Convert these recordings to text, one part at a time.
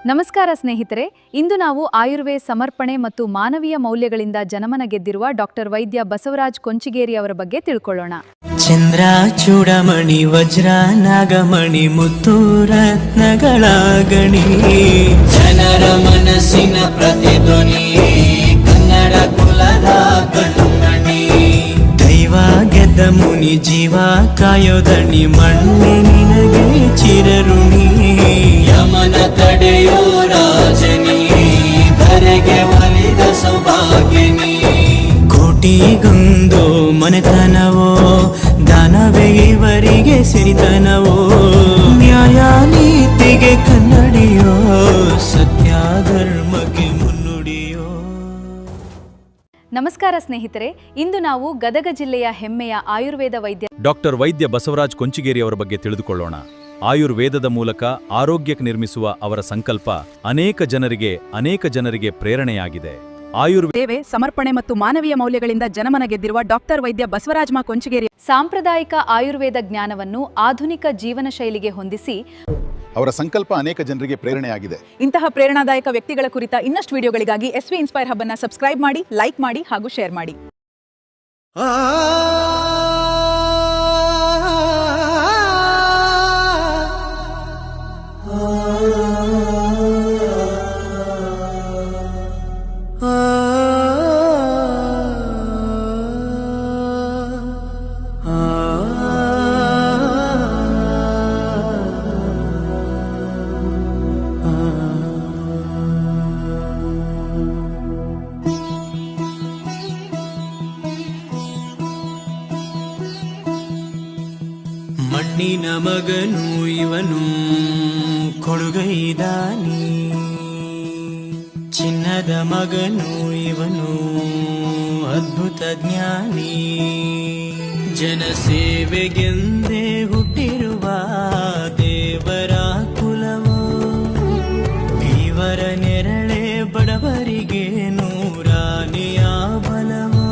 ನಮಸ್ಕಾರ ಸ್ನೇಹಿತರೆ, ಇಂದು ನಾವು ಆಯುರ್ವೇದ ಸಮರ್ಪಣೆ ಮತ್ತು ಮಾನವೀಯ ಮೌಲ್ಯಗಳಿಂದ ಜನಮನ ಗೆದ್ದಿರುವ ಡಾಕ್ಟರ್ ವೈದ್ಯ ಬಸವರಾಜ್ ಕೊಂಚಿಗೇರಿ ಅವರ ಬಗ್ಗೆ ತಿಳ್ಕೊಳ್ಳೋಣ. ಚಂದ್ರ ಚೂಡಮಣಿ ವಜ್ರ ನಾಗಮಣಿ ಮುತ್ತು ರತ್ನಗಳ ಗಣಿ, ಜನರ ಮನಸ್ಸಿನ ಪ್ರತಿಧ್ವನಿ, ಕನ್ನಡ ಕುಲದ ಕಣ್ಣುಮಣಿ, ದೈವ ಗೆದ್ದ ಮುನಿ ಜೀವ ಕಾಯೋದಣಿ, ಮಣ್ಣೆ ನಿನಗೆ ಚಿರಋಣಿ, ಯಮನ ತಡೆಯೋ ರಾಜನಿ, ಧರೆಗೆ ಒಲಿದ ಸೌಭಾಗ್ಯನಿ, ಕೋಟಿಗೊಂದು ಮನೆತನವೋ, ದಾನವೇ ಇವರಿಗೆ ಸಿರಿತನವೋ, ನ್ಯಾಯ ನೀತಿಗೆ ಕನ್ನಡಿಯೋ, ಸತ್ಯ ಧರ್ಮಕ್ಕೆ ಮುನ್ನುಡಿಯೋ. ನಮಸ್ಕಾರ ಸ್ನೇಹಿತರೆ, ಇಂದು ನಾವು ಗದಗ ಜಿಲ್ಲೆಯ ಹೆಮ್ಮೆಯ ಆಯುರ್ವೇದ ವೈದ್ಯ ಡಾಕ್ಟರ್ ವೈದ್ಯ ಬಸವರಾಜ್ ಕೊಂಚಿಗೇರಿ ಅವರ ಬಗ್ಗೆ ತಿಳಿದುಕೊಳ್ಳೋಣ. ಆಯುರ್ವೇದದ ಮೂಲಕ ಆರೋಗ್ಯಕ್ಕೆ ನಿರ್ಮಿಸುವ ಅವರ ಸಂಕಲ್ಪ ಅನೇಕ ಜನರಿಗೆ ಪ್ರೇರಣೆಯಾಗಿದೆ. ಸೇವೆ, ಸಮರ್ಪಣೆ ಮತ್ತು ಮಾನವೀಯ ಮೌಲ್ಯಗಳಿಂದ ಜನಮನ ಗೆದ್ದಿರುವ ಡಾಕ್ಟರ್ ವೈದ್ಯ ಬಸವರಾಜ್ ಕೊಂಚಿಗೇರಿ ಸಾಂಪ್ರದಾಯಿಕ ಆಯುರ್ವೇದ ಜ್ಞಾನವನ್ನು ಆಧುನಿಕ ಜೀವನ ಶೈಲಿಗೆ ಹೊಂದಿಸಿ ಅವರ ಸಂಕಲ್ಪ ಅನೇಕ ಜನರಿಗೆ ಪ್ರೇರಣೆಯಾಗಿದೆ. ಇಂತಹ ಪ್ರೇರಣಾದಾಯಕ ವ್ಯಕ್ತಿಗಳ ಕುರಿತ ಇನ್ನಷ್ಟು ವಿಡಿಯೋಗಳಿಗಾಗಿ SV ಇನ್ಸ್ಪೈರ್ ಹಬ್ ಅನ್ನು ಸಬ್ಸ್ಕ್ರೈಬ್ ಮಾಡಿ, ಲೈಕ್ ಮಾಡಿ ಹಾಗೂ ಶೇರ್ ಮಾಡಿ. ಮಣ್ಣಿನ ಮಗನು ಇವನು ಕೊಡುಗೈದಾನಿ, ಚಿನ್ನದ ಮಗನು ಇವನು ಅದ್ಭುತ ಜ್ಞಾನಿ, ಜನಸೇವೆಗೆಂದೇ ಹುಟ್ಟಿರುವ ದೇವರ ಕುಲವೋ, ಇವರ ನೆರಳೆ ಬಡವರಿಗೆ ನೂರಾನೆಯ ಬಲವೋ,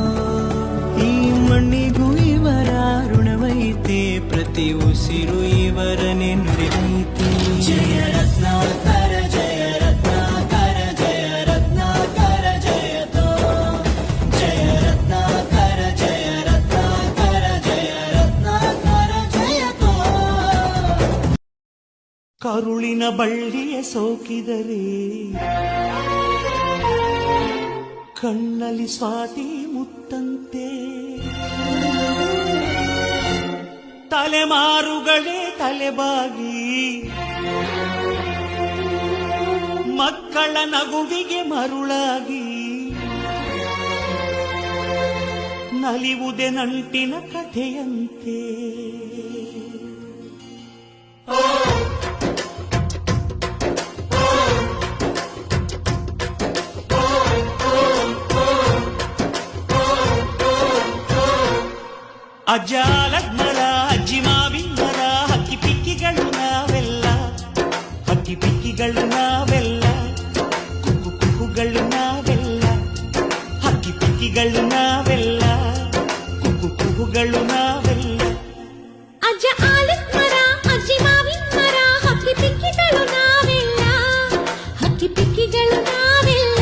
ಈ ಮಣ್ಣಿಗೂ ಇವರ ಋಣವೈತೆ, ಪ್ರತಿ ಉಸಿರು ಇವರನೆ ನುಡಿದೈತೆ. ಜಯ ರತ್ನಾಕರ ಜಯ ರತ್ನಾಕರ ಜಯ ರತ್ನಾಕರ ಜಯತೋ, ಜಯ ರತ್ನಾಕರ ಜಯ ರತ್ನಾಕರ ಜಯ ರತ್ನಾಕರ ಜಯತೋ. ಕರುಳಿನ ಬಳ್ಳಿಯ ಸೋಕಿದರೆ ಕಣ್ಣಲ್ಲಿ ಸ್ವಾತಿ ಮುತ್ತಂತೆ, ತಲೆಮಾರುಗಳೇ ತಲೆಬಾಗಿ ಮಕ್ಕಳ ನಗುವಿಗೆ ಮರುಳಾಗಿ, ನಲಿವುದೇ ನಂಟಿನ ಕಥೆಯಂತೆ. ಅಜ್ಜಾಲದ ಮರ, ಅಜ್ಜಿ ಮಾವಿನ ಮರ, ಹಕ್ಕಿ ಪಿಕ್ಕಿಗಳು ನಾವೆಲ್ಲ, ಹಕ್ಕಿ ಪಿಕ್ಕಿಗಳು ನಾವೆಲ್ಲ, ಕುಕ್ಕು ಕುಕ್ಕುಗಳು ನಾವೆಲ್ಲ, ಹಕ್ಕಿ ಪಿಕ್ಕಿಗಳು ನಾವೆಲ್ಲ, ಕುಕ್ಕು ಕುಕ್ಕುಗಳು ನಾವೆಲ್ಲ. ಅಜ್ಜ ಆಲದ ಮರ, ಅಜ್ಜಿ ಮಾವಿನ ಮರ, ಹಕ್ಕಿ ಪಿಕ್ಕಿಗಳು ನಾವೆಲ್ಲ, ಹಕ್ಕಿ ಪಿಕ್ಕಿಗಳು ನಾವೆಲ್ಲ,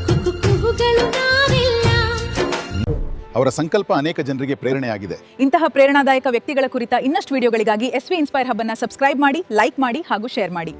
ಕುಕ್ಕು ಕುಕ್ಕುಗಳು ನಾವೆಲ್ಲ. ಅವರ ಸಂಕಲ್ಪ ಅನೇಕ ಜನರಿಗೆ ಪ್ರೇರಣೆಯಾಗಿದೆ. ಇಂತಹ ಪ್ರೇರಣಾದಾಯಕ ವ್ಯಕ್ತಿಗಳ ಕುರಿತ ಇನ್ನಷ್ಟು ವಿಡಿಯೋಗಳಿಗಾಗಿ SV ಇನ್ಸ್ಪೈರ್ ಹಬ್ ಅನ್ನು ಸಬ್ಸ್ಕ್ರೈಬ್ ಮಾಡಿ, ಲೈಕ್ ಮಾಡಿ ಹಾಗೂ ಶೇರ್ ಮಾಡಿ.